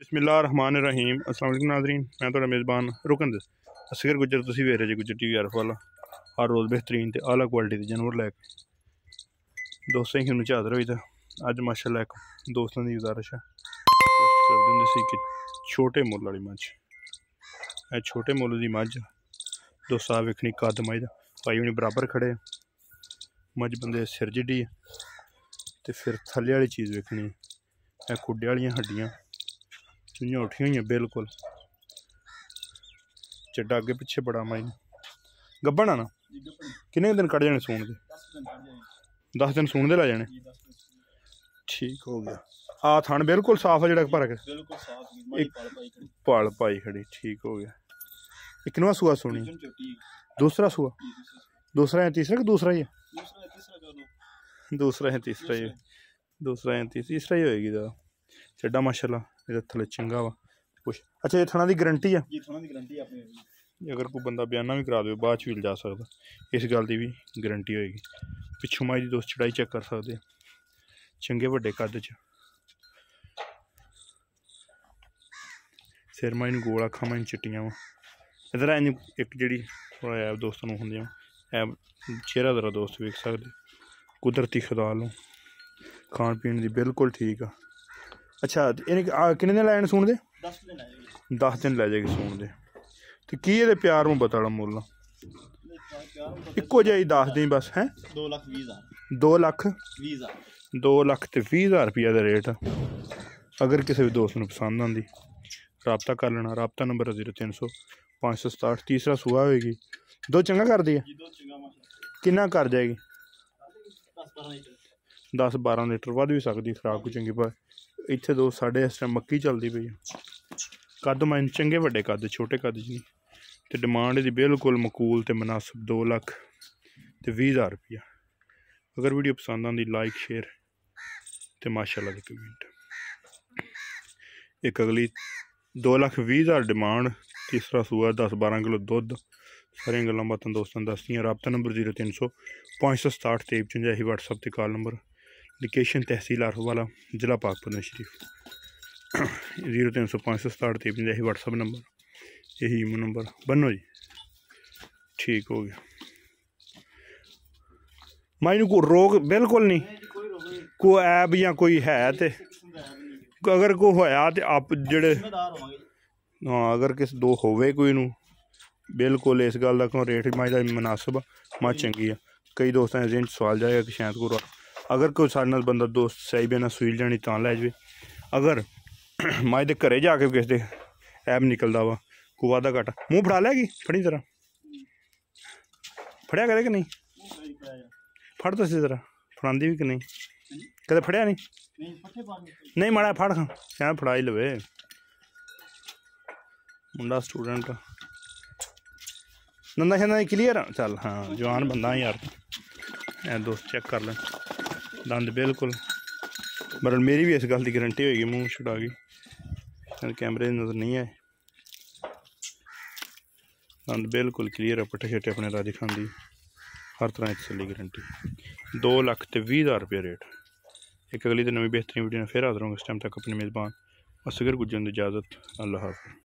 बिस्मिल्लाहिर्रहमानिर्रहीम। अस्सलाम वालेकुम नाज़रीन, मैं तो मेज़बान रुकन असगर गुज्जर। तुसीं वेख रहे जी गुज्जर टीवी अरफवाला। हर रोज़ बेहतरीन तो आला क्वालिटी के जानवर लैके दोस्तों की उन्हें हाजिर होई था। अज माशाअल्लाह एक दोस्तों की गुजारिश है कर देंगे सी कि छोटे मुल वाली मझ, छोटे मुल की मझ दोस्त आ वेखनी कद मझ भाई उन्हें बराबर खड़े। मझ बंदे सिर जिड्डी है तो फिर थल्ले वाली चीज़ वेखनी है, खुड्डे वाली हड्डियाँ चुंझां उठी हुई बिल्कुल, चड्डा अगे पिछे बड़ा मई गब्बन आ ना। किन्ने दिन कट जाने सून के? 10 दिन सून दे लै जाने। ठीक हो गया। आ थन बिल्कुल साफ है, जो भर के पल पाई खड़ी। ठीक हो गया। एक किनवा सूआ सुनी? दूसरा सूआ? दूसरा या तीसरा कि दूसरा ही है? दूसरा है तीसरा ही, दूसरा या तीसरा ही होएगी ज़्यादा। चड्डा माशाल्लाह ये थले चंगा वा कुछ। अच्छा ये थना की गारंटी है? अगर कोई बंदा बयाना भी करा दे बाद भी जा सकता, इस गल की भी गारंटी होएगी। पिछू माई की दोस्त चढ़ाई चेक कर सकते, चंगे वड्डे कद च सिर माई नूं गोल, अखां माई चिट्टियां वा। इधर इंज एक जी थोड़ा ऐप दोस्तों को होंगे ऐप चेहरा जरा दोस्त वेख सकते, कुदरती खदाल खान पीन की बिल्कुल ठीक है। अच्छा इन्हें किन्ने दिन लैने सून दे? 10 दिन लै जाएगी सून दे। तो की ये प्यार मुहब्बत वाला मुल इको जी 10 दिन बस है? 2 लाख 2,20,000 रुपया का रेट। अगर किसी भी दोस्त को पसंद आती रबता कर लेना। रबता नंबर 0300 567। तीसरा सूआ होएगी। दो चंगा कर दी है? किन्ना कर जाएगी? 10-12 लीटर वध भी सकती खराब को चंगी। पर इतने दो साढ़े इस टाइम मक्की चलती पई कद मैं चंगे वड्डे कद, छोटे कद च नहीं। तो डिमांड की बिल्कुल मकूल तो मुनासिब 2,20,000 रुपया। अगर वीडियो पसंद आती लाइक शेयर तो माशाअल्लाह दी कमेंट। एक अगली 2,20,000 डिमांड। तीसरा सूआ 10-12 किलो दुध। सारिया गल्लां बातां दोस्तों दसदियां। रबता नंबर 0300 567 53 व्हाट्सएप ते कॉल नंबर। लोकेशन तहसील अरफवाला, जिला पाकपतन शरीफ। 0300 567 53 व्हाट्सएप नंबर, यही ईमो नंबर। बनो जी। ठीक हो गया। माइनू को रोग बिल्कुल नहीं, कोई ऐप या कोई है तो अगर कोई होया तो आप जड़े हाँ अगर किस दो होवे कोई नू बिल्कुल इस गल का रेट माई का मुनासिब मझ चंगी है। कई दोस्तों जिन सवाल जाएगा कि शायद को अगर कोई सारे नाल बंदा दोस्त सही बिना सूई जानी तो लै जाए। अगर मझ के घरे जाके किसी दे ऐप निकलता वा कोई वादा घाटा मूँह फड़ा लैगी फड़ी तरह फड़िया करे कि नहीं? फड़ तो इसी तरह फड़ाती भी कि नहीं? कदे फड़िया नहीं माड़ा फड़ खां शायद फड़ा ही लवे। मुंडा स्टूडेंट नंदा शंदा क्लीयर चल हाँ जवान बंदा यार। दोस्त चेक कर लें दंद बिल्कुल, पर मेरी भी इस गल की गारंटी होगी। मूँह छुड़ा गई कैमरे नज़र नहीं आए। दंद बिल्कुल क्लीयर है, पट्टे शट्टे अपने राजी खांदी, हर तरह की तसल्ली गारंटी। 2,20,000 रुपया रेट। एक अगली तो नवी बेहतरीन वीडियो फिर हाजिर होंगे। इस टाइम तक अपने मेज़बान असगर गुज्जर की इजाज़त। अल्लाह हाफ़िज़।